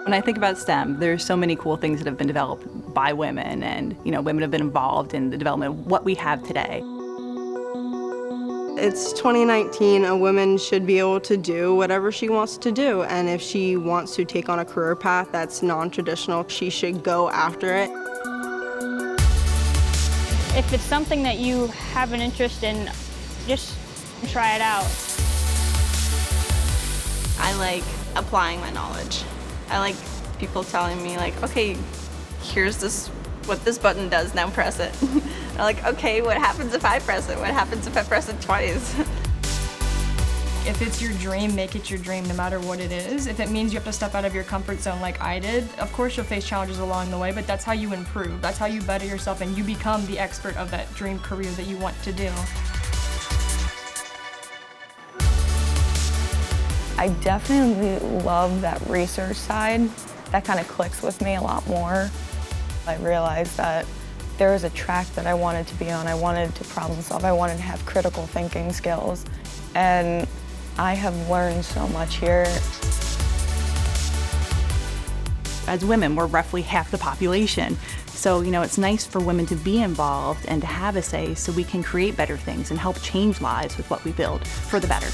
When I think about STEM, there's so many cool things that have been developed by women, and women have been involved in the development of what we have today. It's 2019, a woman should be able to do whatever she wants to do, and if she wants to take on a career path that's non-traditional, she should go after it. If it's something that you have an interest in, just try it out. I like applying my knowledge. I like people telling me like, okay, here's what this button does, now press it. I'm like, okay, what happens if I press it? What happens if I press it twice? If it's your dream, make it your dream no matter what it is. If it means you have to step out of your comfort zone like I did, of course you'll face challenges along the way, but that's how you improve. That's how you better yourself and you become the expert of that dream career that you want to do. I definitely love that research side. That kind of clicks with me a lot more. I realized that there was a track that I wanted to be on. I wanted to problem solve. I wanted to have critical thinking skills. And I have learned so much here. As women, we're roughly half the population. So, it's nice for women to be involved and to have a say so we can create better things and help change lives with what we build for the better.